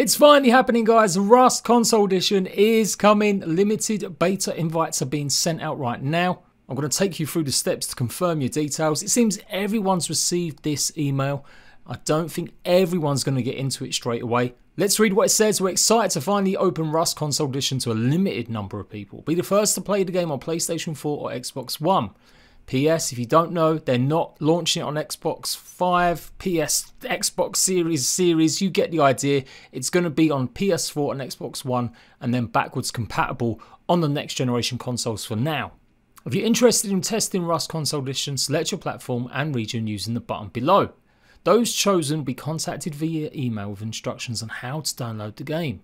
It's finally happening, guys. Rust Console Edition is coming. Limited beta invites are being sent out right now. I'm going to take you through the steps to confirm your details. It seems everyone's received this email. I don't think everyone's going to get into it straight away. Let's read what it says. We're excited to finally open Rust Console Edition to a limited number of people. Be the first to play the game on PlayStation 4 or Xbox One. PS, if you don't know, they're not launching it on Xbox 5, Xbox Series, you get the idea. It's going to be on PS4 and Xbox One and then backwards compatible on the next generation consoles for now. If you're interested in testing Rust Console Edition, select your platform and region using the button below. Those chosen will be contacted via email with instructions on how to download the game.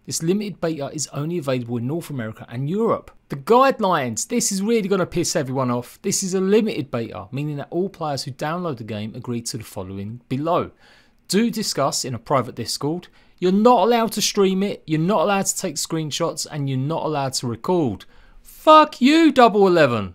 This limited beta is only available in North America and Europe. The guidelines, this is really going to piss everyone off. This is a limited beta, meaning that all players who download the game agree to the following below. Do discuss in a private Discord. You're not allowed to stream it, you're not allowed to take screenshots, and you're not allowed to record. Fuck you, 11.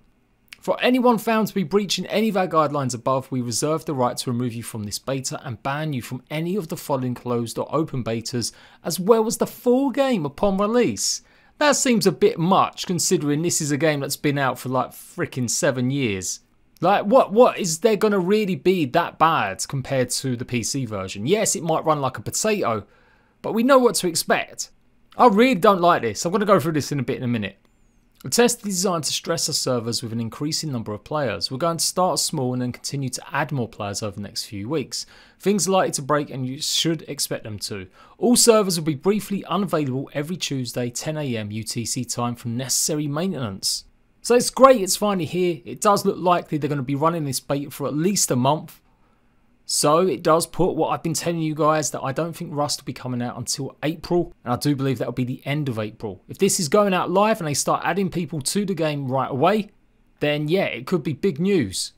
For anyone found to be breaching any of our guidelines above, we reserve the right to remove you from this beta and ban you from any of the following closed or open betas, as well as the full game upon release. That seems a bit much, considering this is a game that's been out for like freaking 7 years. Like, what is there going to really be that bad compared to the PC version? Yes, it might run like a potato, but we know what to expect. I really don't like this. I'm going to go through this in a minute. The test is designed to stress our servers with an increasing number of players. We're going to start small and then continue to add more players over the next few weeks. Things are likely to break and you should expect them to. All servers will be briefly unavailable every Tuesday 10 AM UTC time for necessary maintenance. So it's great it's finally here. It does look likely they're going to be running this beta for at least a month. So it does put what I've been telling you guys, that I don't think Rust will be coming out until April, and I do believe that will be the end of April. If this is going out live and they start adding people to the game right away, then yeah, it could be big news.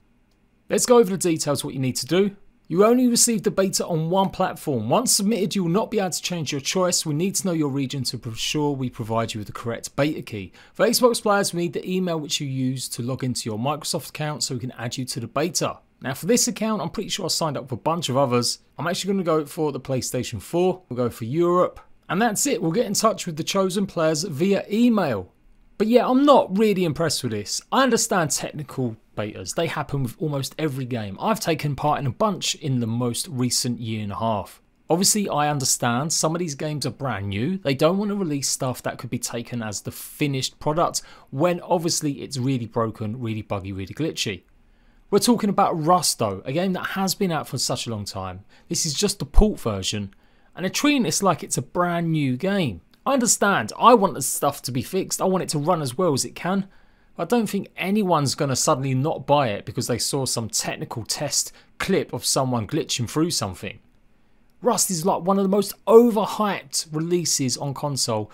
Let's go over the details, what you need to do. You only receive the beta on one platform. Once submitted, you will not be able to change your choice. We need to know your region to ensure we provide you with the correct beta key. For Xbox players, we need the email which you use to log into your Microsoft account so we can add you to the beta. Now for this account, I'm pretty sure I signed up for a bunch of others. I'm actually going to go for the PlayStation 4. We'll go for Europe. And that's it. We'll get in touch with the chosen players via email. But yeah, I'm not really impressed with this. I understand technical betas. They happen with almost every game. I've taken part in a bunch in the most recent year and a half. Obviously, I understand some of these games are brand new. They don't want to release stuff that could be taken as the finished product when obviously it's really broken, really buggy, really glitchy. We're talking about Rust though, a game that has been out for such a long time. This is just the port version, and they're treating this like it's a brand new game. I understand, I want the stuff to be fixed, I want it to run as well as it can. I don't think anyone's going to suddenly not buy it because they saw some technical test clip of someone glitching through something. Rust is like one of the most overhyped releases on console,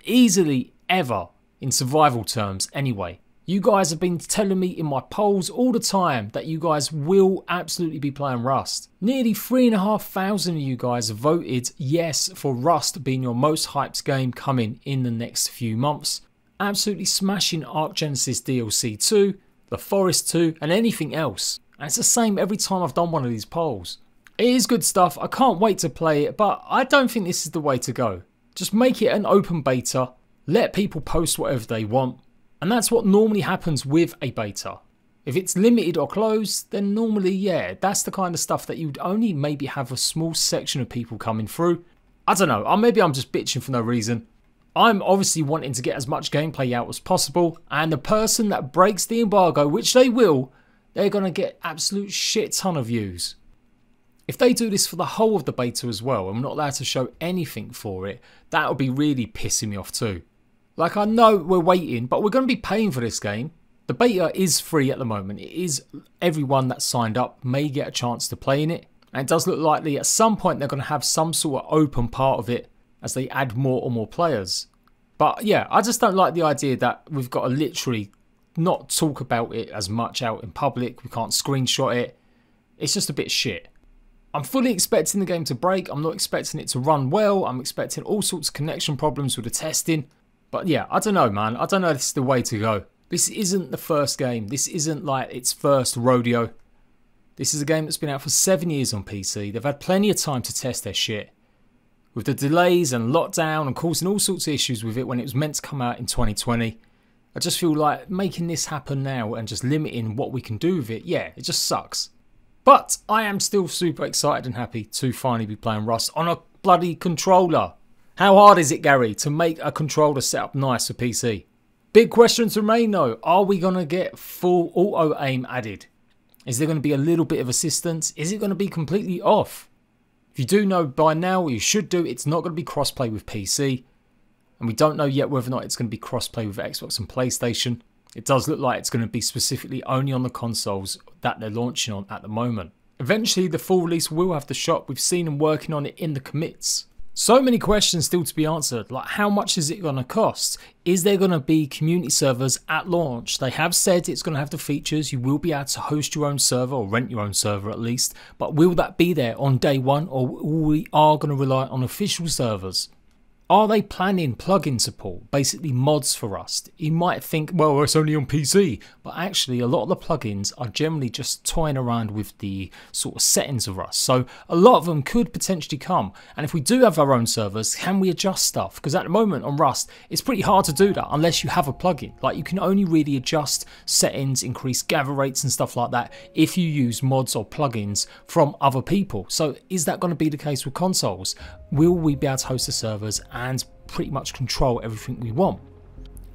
easily ever, in survival terms anyway. You guys have been telling me in my polls all the time that you guys will absolutely be playing Rust. Nearly 3,500 of you guys have voted yes for Rust being your most hyped game coming in the next few months. Absolutely smashing Arc Genesis DLC 2, The Forest 2 and anything else. And it's the same every time I've done one of these polls. It is good stuff, I can't wait to play it, but I don't think this is the way to go. Just make it an open beta, let people post whatever they want. And that's what normally happens with a beta. If it's limited or closed, then normally, yeah, that's the kind of stuff that you'd only maybe have a small section of people coming through. I don't know, maybe I'm just bitching for no reason. I'm obviously wanting to get as much gameplay out as possible, and the person that breaks the embargo, which they will, they're going to get absolute shit ton of views. If they do this for the whole of the beta as well, and I'm not allowed to show anything for it, that would be really pissing me off too. Like, I know we're waiting, but we're going to be paying for this game. The beta is free at the moment. It is, everyone that signed up may get a chance to play in it. And it does look likely at some point they're going to have some sort of open part of it as they add more and more players. But yeah, I just don't like the idea that we've got to literally not talk about it as much out in public. We can't screenshot it. It's just a bit shit. I'm fully expecting the game to break. I'm not expecting it to run well. I'm expecting all sorts of connection problems with the testing. But yeah, I don't know, man. I don't know if this is the way to go. This isn't the first game. This isn't like its first rodeo. This is a game that's been out for 7 years on PC. They've had plenty of time to test their shit. With the delays and lockdown and causing all sorts of issues with it when it was meant to come out in 2020, I just feel like making this happen now and just limiting what we can do with it, yeah, it just sucks. But I am still super excited and happy to finally be playing Rust on a bloody controller. How hard is it, Gary, to make a controller set up nice for PC? Big questions remain though. Are we going to get full auto aim added? Is there going to be a little bit of assistance? Is it going to be completely off? If you do know by now what you should do, it's not going to be crossplay with PC. And we don't know yet whether or not it's going to be crossplay with Xbox and PlayStation. It does look like it's going to be specifically only on the consoles that they're launching on at the moment. Eventually the full release will have the shop. We've seen them working on it in the commits. So many questions still to be answered, like how much is it going to cost? Is there going to be community servers at launch? They have said it's going to have the features. You will be able to host your own server or rent your own server at least. But will that be there on day one, or we are going to rely on official servers? Are they planning plugin support, basically mods for Rust? You might think, well, it's only on PC, but actually a lot of the plugins are generally just toying around with the sort of settings of Rust. So a lot of them could potentially come. And if we do have our own servers, can we adjust stuff? Because at the moment on Rust, it's pretty hard to do that unless you have a plugin. Like you can only really adjust settings, increase gather rates and stuff like that if you use mods or plugins from other people. So is that going to be the case with consoles? Will we be able to host the servers and pretty much control everything we want?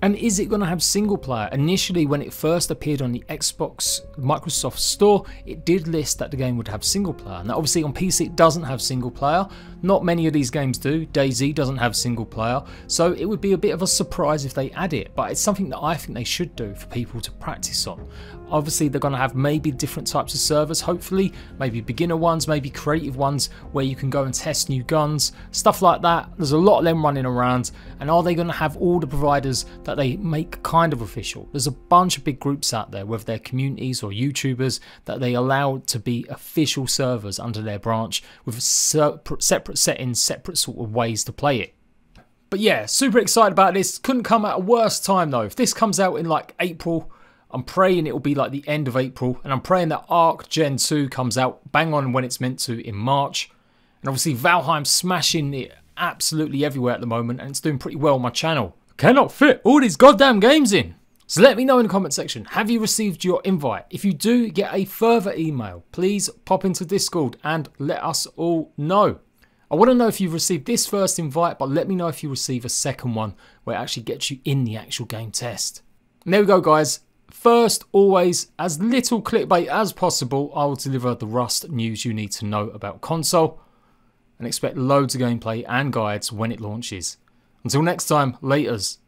And is it going to have single player? Initially, when it first appeared on the Xbox Microsoft Store, it did list that the game would have single player. Now obviously on PC it doesn't have single player. Not many of these games do. DayZ doesn't have single player. So it would be a bit of a surprise if they add it, but it's something that I think they should do for people to practice on. Obviously they're going to have maybe different types of servers, hopefully, maybe beginner ones, maybe creative ones where you can go and test new guns, stuff like that. There's a lot of them running around. And are they going to have all the providers that they make kind of official? There's a bunch of big groups out there, whether they're communities or YouTubers, that they allow to be official servers under their branch with separate settings, separate sort of ways to play it. But yeah, super excited about this. Couldn't come at a worse time though. If this comes out in like April, I'm praying it will be like the end of April, and I'm praying that Arc Gen 2 comes out bang on when it's meant to in March. And obviously Valheim's smashing it absolutely everywhere at the moment, and it's doing pretty well on my channel. I cannot fit all these goddamn games in. So let me know in the comment section, have you received your invite? If you do get a further email, please pop into Discord and let us all know. I want to know if you've received this first invite, but let me know if you receive a second one where it actually gets you in the actual game test. And there we go, guys. First, always, as little clickbait as possible, I will deliver the Rust news you need to know about console, and expect loads of gameplay and guides when it launches. Until next time, laters.